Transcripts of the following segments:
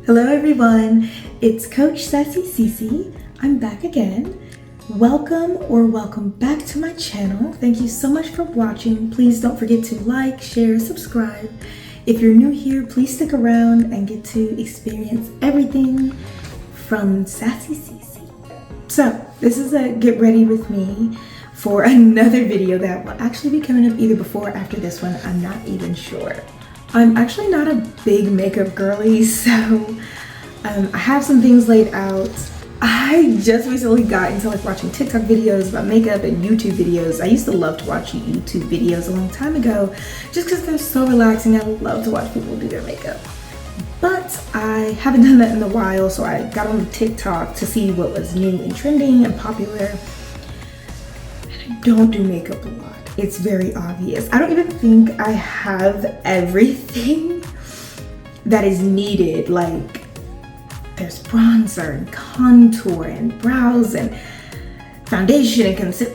Hello everyone, it's Coach Sassy Cici. I'm back again. Welcome back to my channel. Thank you so much for watching. Please don't forget to like, share, subscribe. If you're new here, please stick around and get to experience everything from Sassy Cici. So this is a get ready with me for another video that will actually be coming up either before or after this one. I'm not even sure. I'm actually not a big makeup girly, so I have some things laid out. I just recently got into watching TikTok videos about makeup and YouTube videos. I used to love to watch YouTube videos a long time ago just because they're so relaxing. I love to watch people do their makeup. But I haven't done that in a while, so I got on TikTok to see what was new and trending and popular. And I don't do makeup a lot. It's very obvious. I don't even think I have everything that is needed. Like, there's bronzer and contour and brows and foundation and concealer.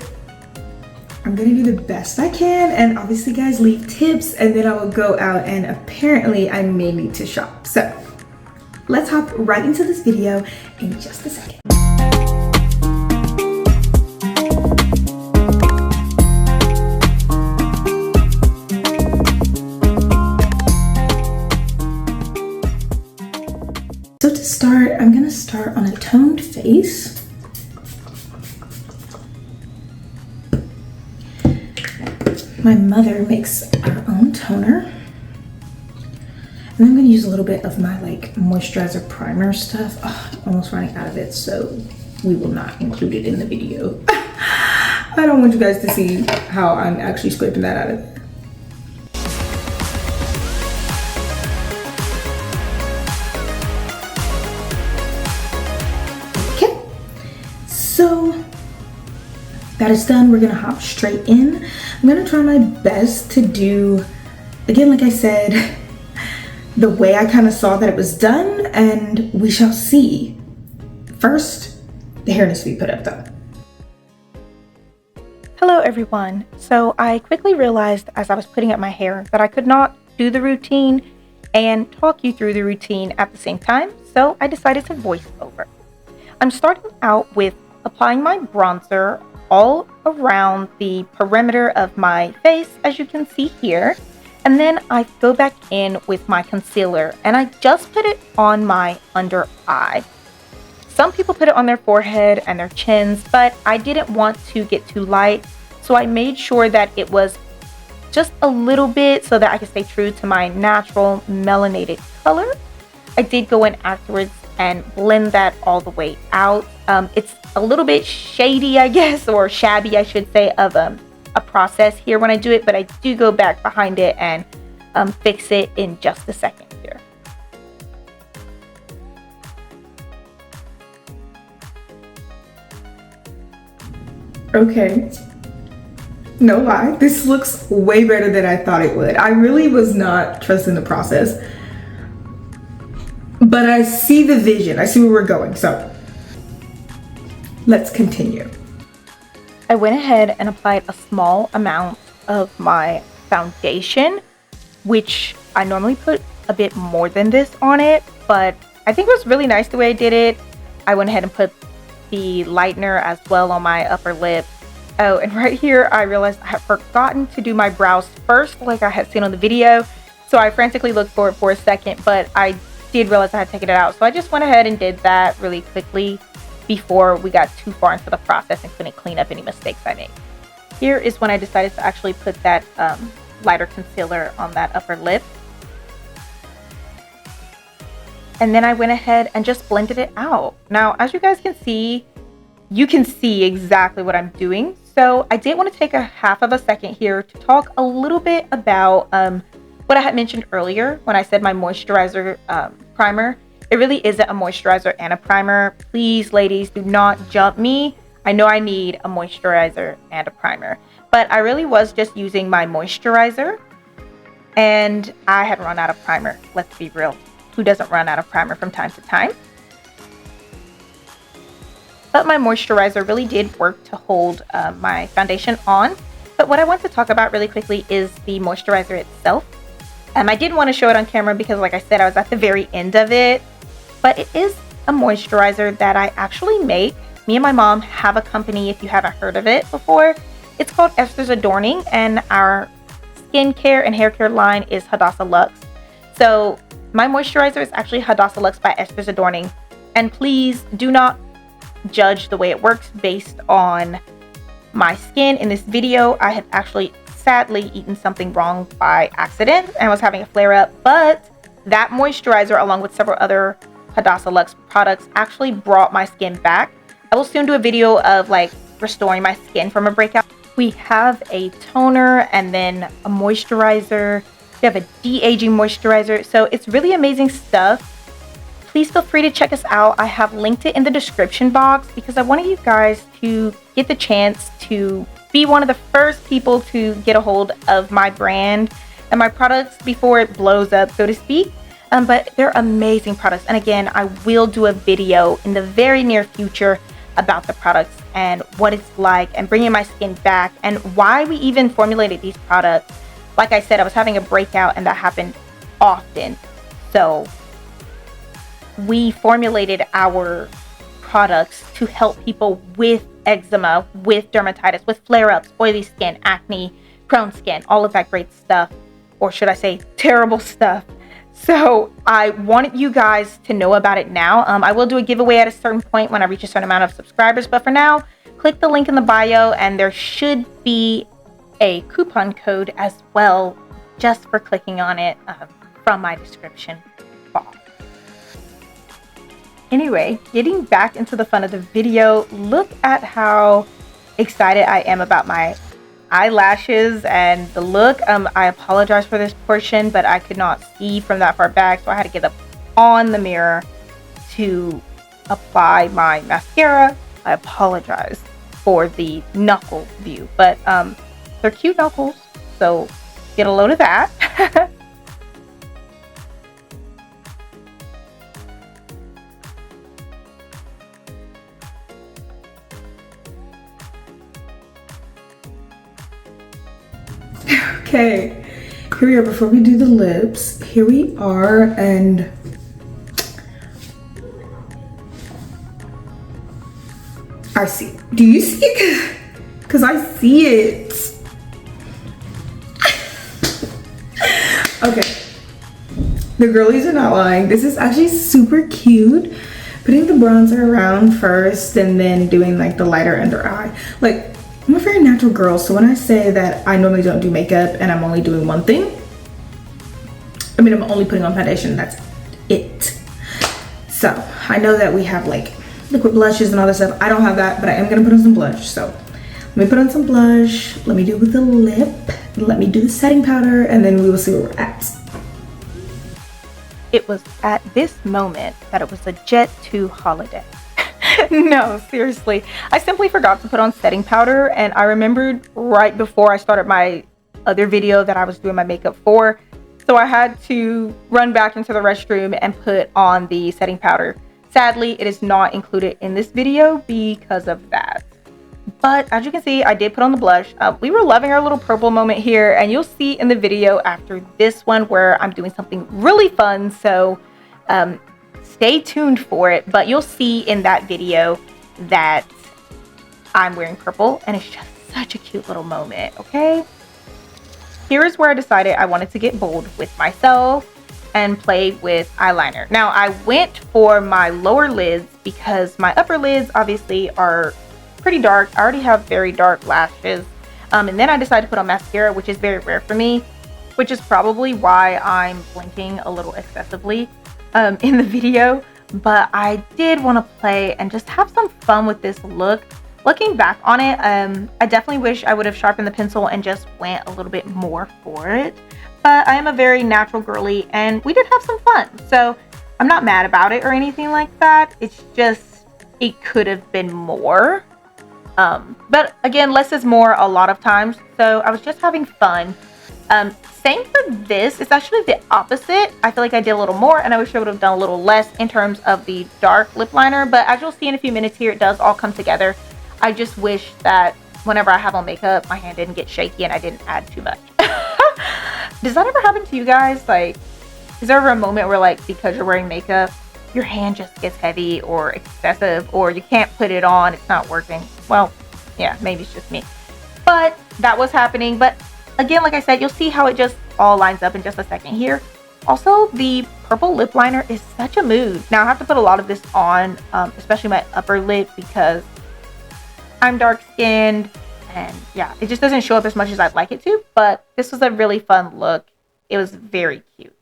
I'm gonna do the best I can, and obviously guys, leave tips, and then I will go out and apparently I may need to shop. So let's hop right into this video in just a second. So to start, I'm gonna start on a toned face. My mother makes our own toner. And I'm gonna use a little bit of my moisturizer primer stuff. Oh, I'm almost running out of it, so we will not include it in the video. I don't want you guys to see how I'm actually scraping that out of there. So that is done. We're gonna hop straight in. I'm gonna try my best to do, again, like I said, the way I kind of saw that it was done, and we shall see. First, the hair needs to be put up though. Hello everyone. So I quickly realized as I was putting up my hair that I could not do the routine and talk you through the routine at the same time, so I decided to voice over. I'm starting out with applying my bronzer all around the perimeter of my face, as you can see here. And then I go back in with my concealer and I just put it on my under eye. Some people put it on their forehead and their chins, but I didn't want to get too light. So I made sure that it was just a little bit so that I could stay true to my natural melanated color. I did go in afterwards and blend that all the way out. It's a little bit shady, I guess, or shabby, I should say, of a process here when I do it, but I do go back behind it and fix it in just a second here. Okay, no lie, this looks way better than I thought it would. I really was not trusting the process, but I see the vision. I see where we're going, so let's continue. I went ahead and applied a small amount of my foundation, which I normally put a bit more than this on it, but I think it was really nice the way I did it. I went ahead and put the lightener as well on my upper lip. Oh, and right here, I realized I had forgotten to do my brows first, like I had seen on the video. So I frantically looked for it for a second, but I did realize I had taken it out. So I just went ahead and did that really quickly before we got too far into the process and couldn't clean up any mistakes I made. Here is when I decided to actually put that lighter concealer on that upper lip. And then I went ahead and just blended it out. Now, as you guys can see, you can see exactly what I'm doing. So I did want to take a half of a second here to talk a little bit about what I had mentioned earlier when I said my moisturizer primer. It really isn't a moisturizer and a primer. Please, ladies, do not jump me. I know I need a moisturizer and a primer, but I really was just using my moisturizer and I had run out of primer. Let's be real. Who doesn't run out of primer from time to time? But my moisturizer really did work to hold my foundation on. But what I want to talk about really quickly is the moisturizer itself. I didn't want to show it on camera because, like I said, I was at the very end of it. but it is a moisturizer that I actually make. Me and my mom have a company, if you haven't heard of it before. It's called Esther's Adorning, and our skincare and hair care line is Hadassah Luxe. So my moisturizer is actually Hadassah Luxe by Esther's Adorning. And please do not judge the way it works based on my skin. In this video, I had actually sadly eaten something wrong by accident and was having a flare up, but that moisturizer, along with several other Hadassah Luxe products, actually brought my skin back. I will soon do a video of like restoring my skin from a breakout. We have a toner and then a moisturizer. We have a de-aging moisturizer. So it's really amazing stuff. Please feel free to check us out. I have linked it in the description box because I wanted you guys to get the chance to be one of the first people to get a hold of my brand and my products before it blows up, so to speak. But they're amazing products. And again, I will do a video in the very near future about the products and what it's like and bringing my skin back and why we even formulated these products. Like I said, I was having a breakout and that happened often. So we formulated our products to help people with eczema, with dermatitis, with flare-ups, oily skin, acne, prone skin, all of that great stuff. Or should I say terrible stuff. So I wanted you guys to know about it now. I will do a giveaway at a certain point when I reach a certain amount of subscribers. But for now, click the link in the bio and there should be a coupon code as well just for clicking on it from my description box. Anyway, getting back into the fun of the video, look at how excited I am about my eyelashes and the look. I apologize for this portion, but I could not see from that far back, so I had to get up on the mirror to apply my mascara. I apologize for the knuckle view, but they're cute knuckles, so get a load of that. Okay, here we are. Before we do the lips, here we are, and I see. Do you see it? Because I see it. Okay, the girlies are not lying. This is actually super cute. Putting the bronzer around first and then doing like the lighter under eye. Like, I'm a very natural girl, so when I say that I normally don't do makeup and I'm only doing one thing, I mean, I'm only putting on foundation, that's it. So I know that we have like liquid blushes and all that stuff. I don't have that, but I am gonna put on some blush. So let me put on some blush, let me do it with the lip, let me do the setting powder, and then we will see where we're at. It was at this moment that it was a Jet 2 holiday. No, seriously. I simply forgot to put on setting powder, and I remembered right before I started my other video that I was doing my makeup for. So I had to run back into the restroom and put on the setting powder. Sadly, it is not included in this video because of that. But as you can see, I did put on the blush. We were loving our little purple moment here, and you'll see in the video after this one where I'm doing something really fun. So stay tuned for it, but you'll see in that video that I'm wearing purple and it's just such a cute little moment, okay? Here is where I decided I wanted to get bold with myself and play with eyeliner. Now I went for my lower lids because my upper lids obviously are pretty dark. I already have very dark lashes. And then I decided to put on mascara, which is very rare for me, which is probably why I'm blinking a little excessively in the video. But I did want to play and just have some fun with this look. Looking back on it, I definitely wish I would have sharpened the pencil and just went a little bit more for it. But I am a very natural girly and we did have some fun. So I'm not mad about it or anything like that. It's just, it could have been more. But again, less is more a lot of times. So I was just having fun. Same for this. It's actually the opposite. I feel like I did a little more and I wish I would have done a little less in terms of the dark lip liner. But as you'll see in a few minutes here, it does all come together. I just wish that whenever I have on makeup, my hand didn't get shaky and I didn't add too much. Does that ever happen to you guys? Like, is there ever a moment where like, because you're wearing makeup, your hand just gets heavy or excessive, or you can't put it on, it's not working. Well, yeah, maybe it's just me. But that was happening. But again, like I said, you'll see how it just all lines up in just a second here. Also, the purple lip liner is such a mood. Now I have to put a lot of this on, especially my upper lip, because I'm dark skinned, and yeah, it just doesn't show up as much as I'd like it to. But this was a really fun look. It was very cute.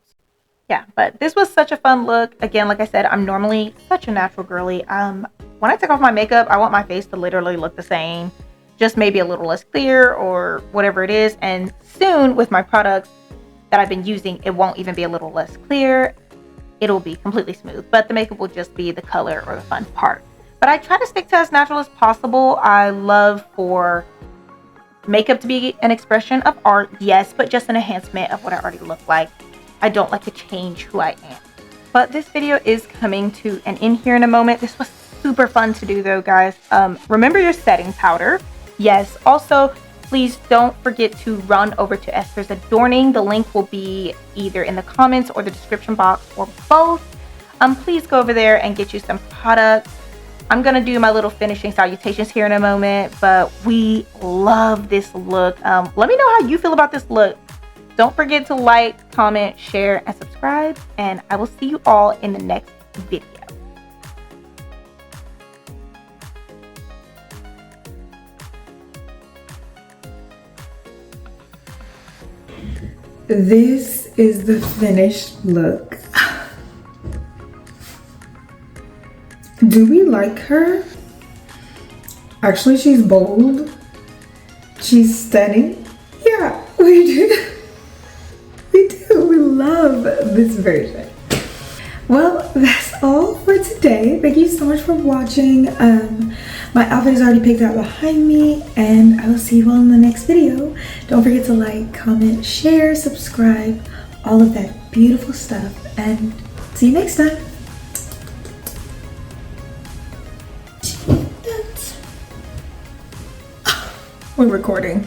Yeah, but this was such a fun look. Again, like I said, I'm normally such a natural girly. When I take off my makeup, I want my face to literally look the same, just maybe a little less clear or whatever it is. And soon with my products that I've been using, it won't even be a little less clear. It'll be completely smooth, but the makeup will just be the color or the fun part. But I try to stick to as natural as possible. I love for makeup to be an expression of art, yes, but just an enhancement of what I already look like. I don't like to change who I am. But this video is coming to an end here in a moment. This was super fun to do though, guys. Remember your setting powder. Yes, also, please don't forget to run over to Esther's Adorning. The link will be either in the comments or the description box or both. Please go over there and get you some products. I'm gonna do my little finishing salutations here in a moment, but we love this look. Let me know how you feel about this look. Don't forget to like, comment, share, and subscribe, and I will see you all in the next video. This is the finished look. Do we like her? Actually, she's bold. She's stunning. Yeah, we do. We do. We love this version. Well, that's all for today. Thank you so much for watching. My outfit is already picked out behind me, and I will see you all in the next video. Don't forget to like, comment, share, subscribe, all of that beautiful stuff, and see you next time. We're recording.